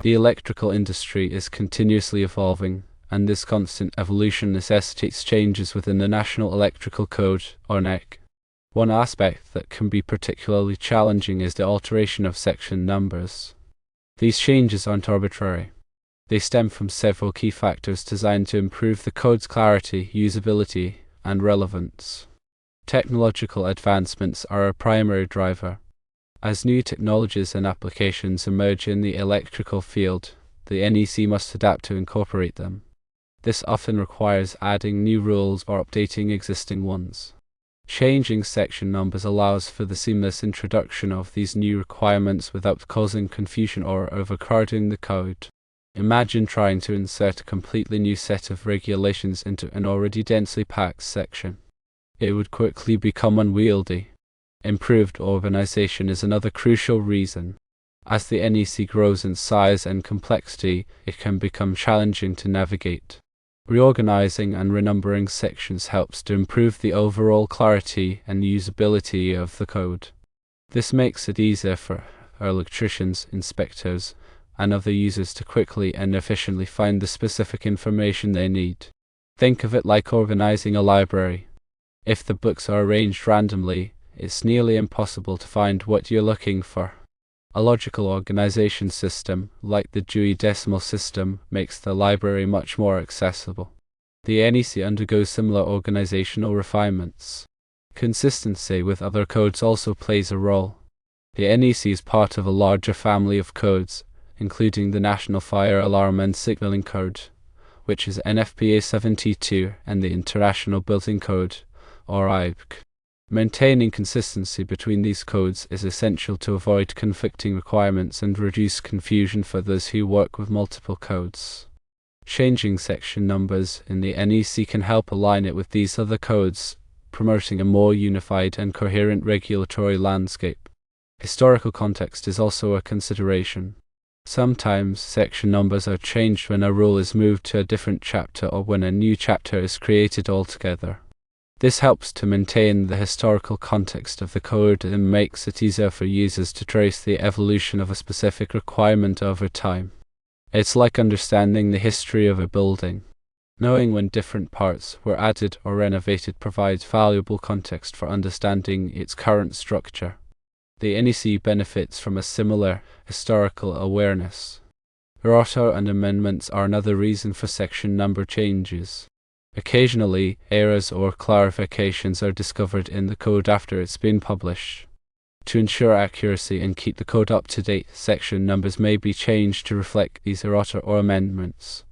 The electrical industry is continuously evolving, and this constant evolution necessitates changes within the National Electrical Code, or NEC. One aspect that can be particularly challenging is the alteration of section numbers. These changes aren't arbitrary. They stem from several key factors designed to improve the code's clarity, usability, and relevance. Technological advancements are a primary driver. As new technologies and applications emerge in the electrical field, the NEC must adapt to incorporate them. This often requires adding new rules or updating existing ones. Changing section numbers allows for the seamless introduction of these new requirements without causing confusion or overcrowding the code. Imagine trying to insert a completely new set of regulations into an already densely packed section. It would quickly become unwieldy. Improved organization is another crucial reason. As the NEC grows in size and complexity, it can become challenging to navigate. Reorganizing and renumbering sections helps to improve the overall clarity and usability of the code. This makes it easier for electricians, inspectors, and other users to quickly and efficiently find the specific information they need. Think of it like organizing a library. If the books are arranged randomly, it's nearly impossible to find what you're looking for. A logical organization system, like the Dewey Decimal System, makes the library much more accessible. The NEC undergoes similar organizational refinements. Consistency with other codes also plays a role. The NEC is part of a larger family of codes, including the National Fire Alarm and Signaling Code, which is NFPA 72, and the International Building Code, or IBC. Maintaining consistency between these codes is essential to avoid conflicting requirements and reduce confusion for those who work with multiple codes. Changing section numbers in the NEC can help align it with these other codes, promoting a more unified and coherent regulatory landscape. Historical context is also a consideration. Sometimes section numbers are changed when a rule is moved to a different chapter or when a new chapter is created altogether. This helps to maintain the historical context of the code and makes it easier for users to trace the evolution of a specific requirement over time. It's like understanding the history of a building. Knowing when different parts were added or renovated provides valuable context for understanding its current structure. The NEC benefits from a similar historical awareness. Errata and amendments are another reason for section number changes. Occasionally, errors or clarifications are discovered in the code after it's been published. To ensure accuracy and keep the code up to date, section numbers may be changed to reflect these errata or amendments.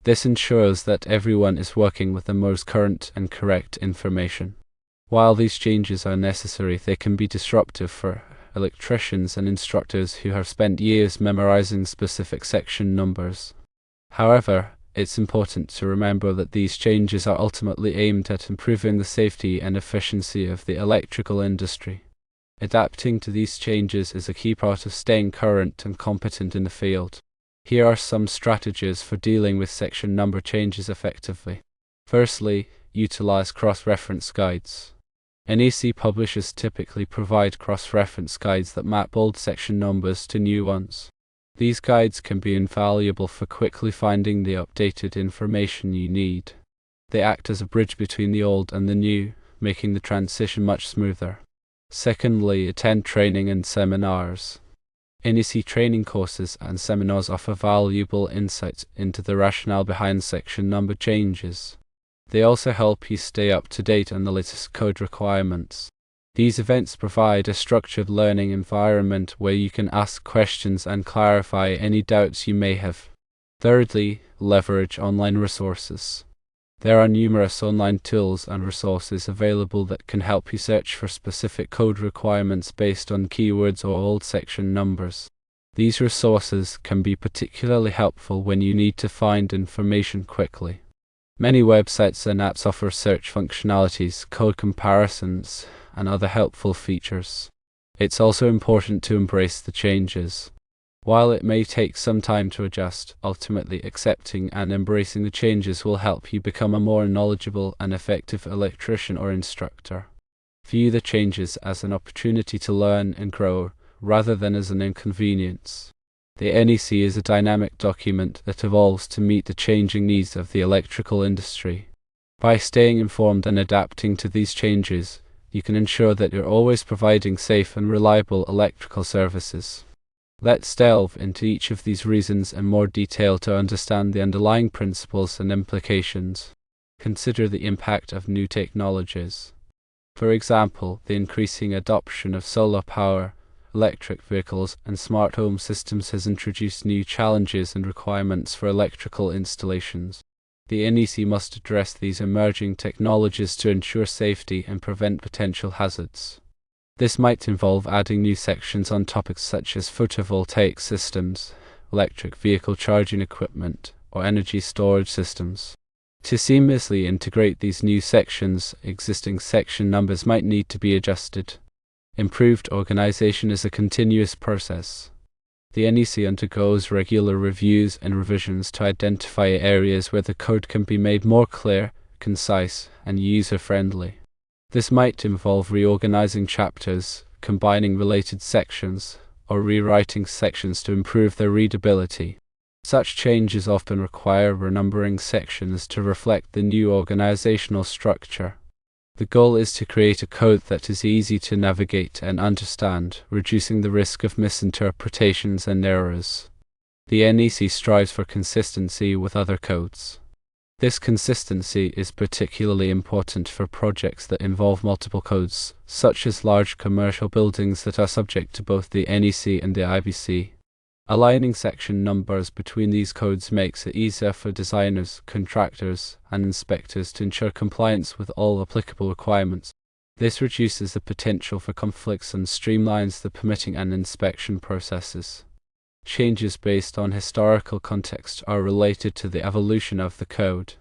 This ensures that everyone is working with the most current and correct information. While these changes are necessary, they can be disruptive for electricians and instructors who have spent years memorizing specific section numbers. However, it's important to remember that these changes are ultimately aimed at improving the safety and efficiency of the electrical industry. Adapting to these changes is a key part of staying current and competent in the field. Here are some strategies for dealing with section number changes effectively. Firstly, utilize cross-reference guides. NEC publishers typically provide cross-reference guides that map old section numbers to new ones. These guides can be invaluable for quickly finding the updated information you need. They act as a bridge between the old and the new, making the transition much smoother. Secondly, attend training and seminars. NEC training courses and seminars offer valuable insights into the rationale behind section number changes. They also help you stay up to date on the latest code requirements. These events provide a structured learning environment where you can ask questions and clarify any doubts you may have. Thirdly, leverage online resources. There are numerous online tools and resources available that can help you search for specific code requirements based on keywords or old section numbers. These resources can be particularly helpful when you need to find information quickly. Many websites and apps offer search functionalities, code comparisons, and other helpful features. It's also important to embrace the changes. While it may take some time to adjust, ultimately accepting and embracing the changes will help you become a more knowledgeable and effective electrician or instructor. View the changes as an opportunity to learn and grow, rather than as an inconvenience. The NEC is a dynamic document that evolves to meet the changing needs of the electrical industry. By staying informed and adapting to these changes, you can ensure that you're always providing safe and reliable electrical services. Let's delve into each of these reasons in more detail to understand the underlying principles and implications. Consider the impact of new technologies. For example, the increasing adoption of solar power, electric vehicles, and smart home systems has introduced new challenges and requirements for electrical installations. The NEC must address these emerging technologies to ensure safety and prevent potential hazards. This might involve adding new sections on topics such as photovoltaic systems, electric vehicle charging equipment, or energy storage systems. To seamlessly integrate these new sections, existing section numbers might need to be adjusted. Improved organization is a continuous process. The NEC undergoes regular reviews and revisions to identify areas where the code can be made more clear, concise, and user-friendly. This might involve reorganizing chapters, combining related sections, or rewriting sections to improve their readability. Such changes often require renumbering sections to reflect the new organizational structure. The goal is to create a code that is easy to navigate and understand, reducing the risk of misinterpretations and errors. The NEC strives for consistency with other codes. This consistency is particularly important for projects that involve multiple codes, such as large commercial buildings that are subject to both the NEC and the IBC. Aligning section numbers between these codes makes it easier for designers, contractors, and inspectors to ensure compliance with all applicable requirements. This reduces the potential for conflicts and streamlines the permitting and inspection processes. Changes based on historical context are related to the evolution of the code.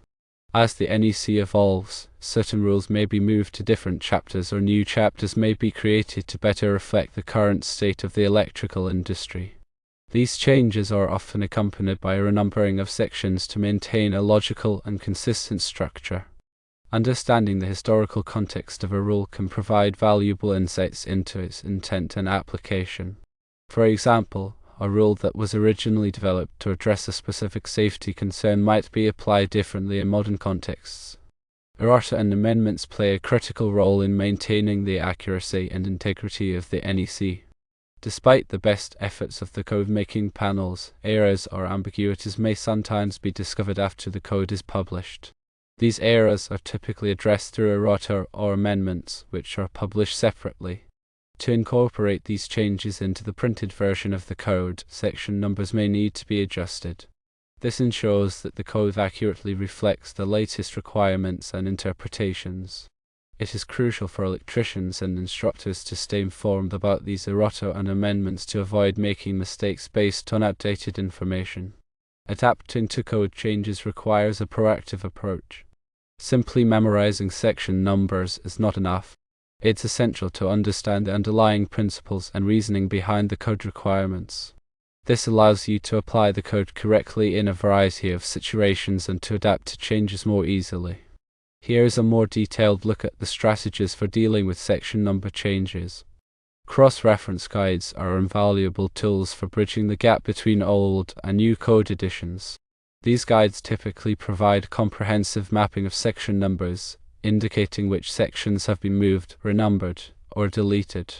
As the NEC evolves, certain rules may be moved to different chapters or new chapters may be created to better reflect the current state of the electrical industry. These changes are often accompanied by a renumbering of sections to maintain a logical and consistent structure. Understanding the historical context of a rule can provide valuable insights into its intent and application. For example, a rule that was originally developed to address a specific safety concern might be applied differently in modern contexts. Errata and amendments play a critical role in maintaining the accuracy and integrity of the NEC. Despite the best efforts of the code-making panels, errors or ambiguities may sometimes be discovered after the code is published. These errors are typically addressed through errata or amendments, which are published separately. To incorporate these changes into the printed version of the code, section numbers may need to be adjusted. This ensures that the code accurately reflects the latest requirements and interpretations. It is crucial for electricians and instructors to stay informed about these errata and amendments to avoid making mistakes based on outdated information. Adapting to code changes requires a proactive approach. Simply memorizing section numbers is not enough. It's essential to understand the underlying principles and reasoning behind the code requirements. This allows you to apply the code correctly in a variety of situations and to adapt to changes more easily. Here is a more detailed look at the strategies for dealing with section number changes. Cross-reference guides are invaluable tools for bridging the gap between old and new code editions. These guides typically provide comprehensive mapping of section numbers, indicating which sections have been moved, renumbered, or deleted.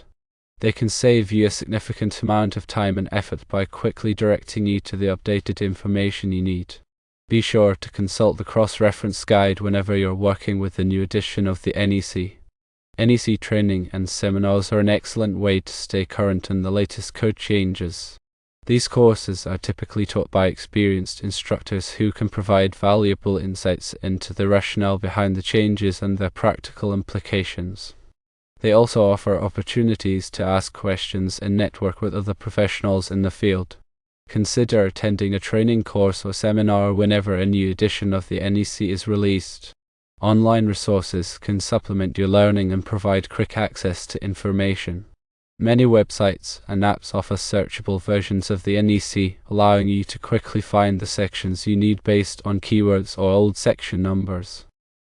They can save you a significant amount of time and effort by quickly directing you to the updated information you need. Be sure to consult the cross-reference guide whenever you're working with the new edition of the NEC. NEC training and seminars are an excellent way to stay current on the latest code changes. These courses are typically taught by experienced instructors who can provide valuable insights into the rationale behind the changes and their practical implications. They also offer opportunities to ask questions and network with other professionals in the field. Consider attending a training course or seminar whenever a new edition of the NEC is released. Online resources can supplement your learning and provide quick access to information. Many websites and apps offer searchable versions of the NEC, allowing you to quickly find the sections you need based on keywords or old section numbers.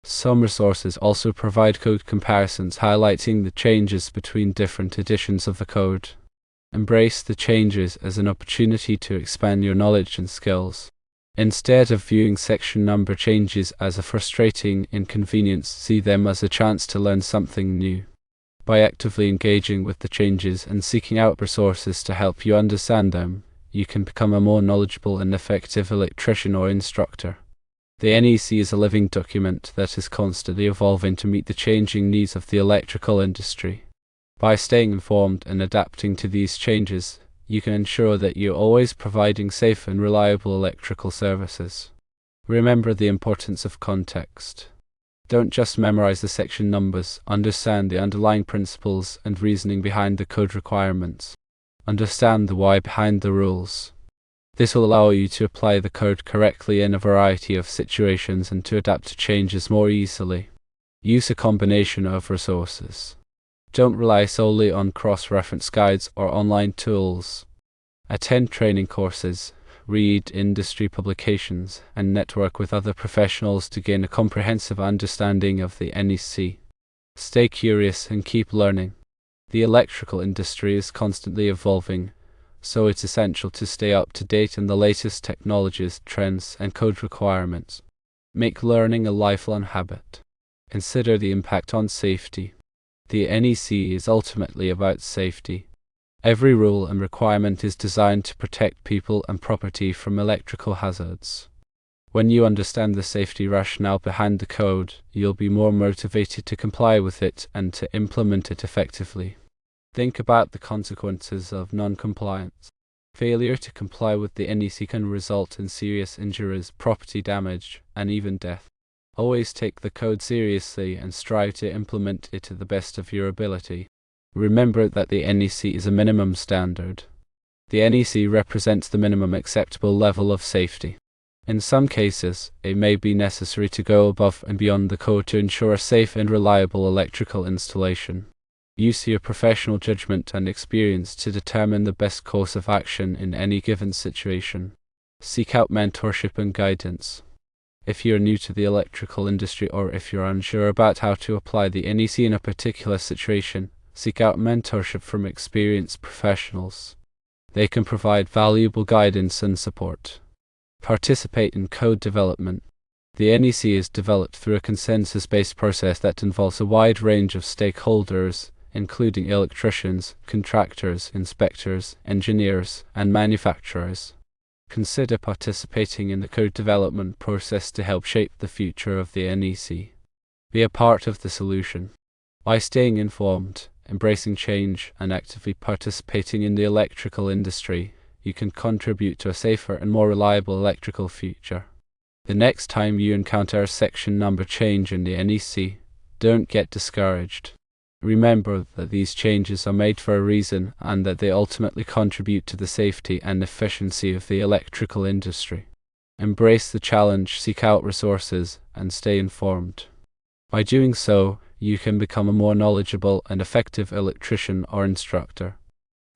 Some resources also provide code comparisons highlighting the changes between different editions of the code. Embrace the changes as an opportunity to expand your knowledge and skills. Instead of viewing section number changes as a frustrating inconvenience, see them as a chance to learn something new. By actively engaging with the changes and seeking out resources to help you understand them, you can become a more knowledgeable and effective electrician or instructor. The NEC is a living document that is constantly evolving to meet the changing needs of the electrical industry. By staying informed and adapting to these changes, you can ensure that you're always providing safe and reliable electrical services. Remember the importance of context. Don't just memorize the section numbers, understand the underlying principles and reasoning behind the code requirements. Understand the why behind the rules. This will allow you to apply the code correctly in a variety of situations and to adapt to changes more easily. Use a combination of resources. Don't rely solely on cross-reference guides or online tools. Attend training courses, read industry publications, and network with other professionals to gain a comprehensive understanding of the NEC. Stay curious and keep learning. The electrical industry is constantly evolving, so it's essential to stay up to date in the latest technologies, trends, and code requirements. Make learning a lifelong habit. Consider the impact on safety. The NEC is ultimately about safety. Every rule and requirement is designed to protect people and property from electrical hazards. When you understand the safety rationale behind the code, you'll be more motivated to comply with it and to implement it effectively. Think about the consequences of non-compliance. Failure to comply with the NEC can result in serious injuries, property damage, and even death. Always take the code seriously and strive to implement it to the best of your ability. Remember that the NEC is a minimum standard. The NEC represents the minimum acceptable level of safety. In some cases, it may be necessary to go above and beyond the code to ensure a safe and reliable electrical installation. Use your professional judgment and experience to determine the best course of action in any given situation. Seek out mentorship and guidance. If you're new to the electrical industry or if you're unsure about how to apply the NEC in a particular situation, seek out mentorship from experienced professionals. They can provide valuable guidance and support. Participate in code development. The NEC is developed through a consensus-based process that involves a wide range of stakeholders, including electricians, contractors, inspectors, engineers, and manufacturers. Consider participating in the code development process to help shape the future of the NEC. Be a part of the solution. By staying informed, embracing change, and actively participating in the electrical industry, you can contribute to a safer and more reliable electrical future. The next time you encounter a section number change in the NEC, don't get discouraged. Remember that these changes are made for a reason and that they ultimately contribute to the safety and efficiency of the electrical industry. Embrace the challenge, seek out resources, and stay informed. By doing so, you can become a more knowledgeable and effective electrician or instructor.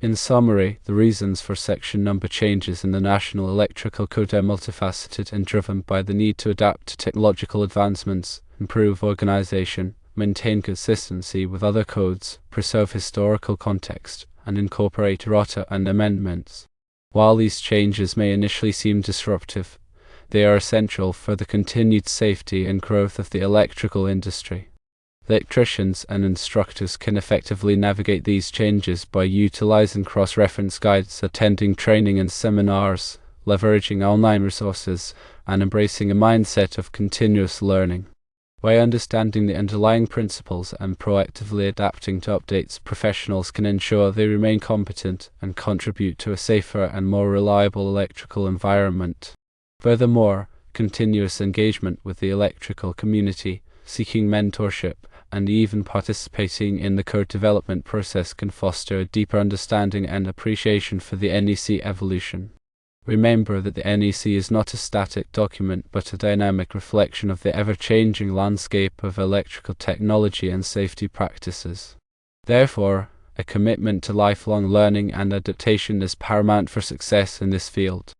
In summary, the reasons for section number changes in the National Electrical Code are multifaceted and driven by the need to adapt to technological advancements, improve organization, maintain consistency with other codes, preserve historical context, and incorporate errata and amendments. While these changes may initially seem disruptive, they are essential for the continued safety and growth of the electrical industry. Electricians and instructors can effectively navigate these changes by utilizing cross-reference guides, attending training and seminars, leveraging online resources, and embracing a mindset of continuous learning. By understanding the underlying principles and proactively adapting to updates, professionals can ensure they remain competent and contribute to a safer and more reliable electrical environment. Furthermore, continuous engagement with the electrical community, seeking mentorship, and even participating in the code development process can foster a deeper understanding and appreciation for the NEC evolution. Remember that the NEC is not a static document but a dynamic reflection of the ever-changing landscape of electrical technology and safety practices. Therefore, a commitment to lifelong learning and adaptation is paramount for success in this field.